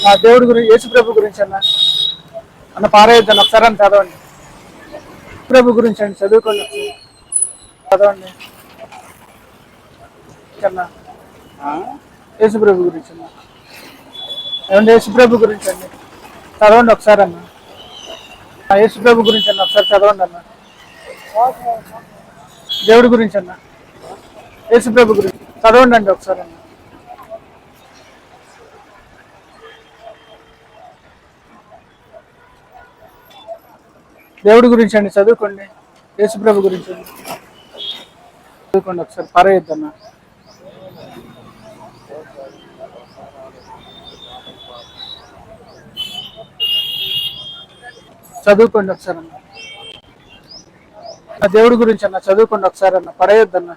నా దేవుడి గురించి యేసు ప్రభు గురించి అన్న అన్న పారేయద్దాను ఒకసారి అని చదవండి. ప్రభు గురించి అండి చదువుకోండి చదవండి అన్న. యేసు ప్రభు గురించి అన్న ఏమంటే యేసు ప్రభు గురించి అండి చదవండి ఒకసారి అన్న. యేసు ప్రభు గురించి అన్న ఒకసారి చదవండి అన్న. దేవుడి గురించి అన్న యేసు ప్రభు గురించి చదవండి అండి ఒకసారి అన్న. దేవుడి గురించి అండి చదువుకోండి. యేసు ప్రభు గురించి చదువుకోండి ఒకసారి పారేయద్దన్న. చదువుకోండి ఒకసారి అన్న. దేవుడి గురించి అన్న చదువుకోండి ఒకసారి అన్న పడేయొద్దన్న.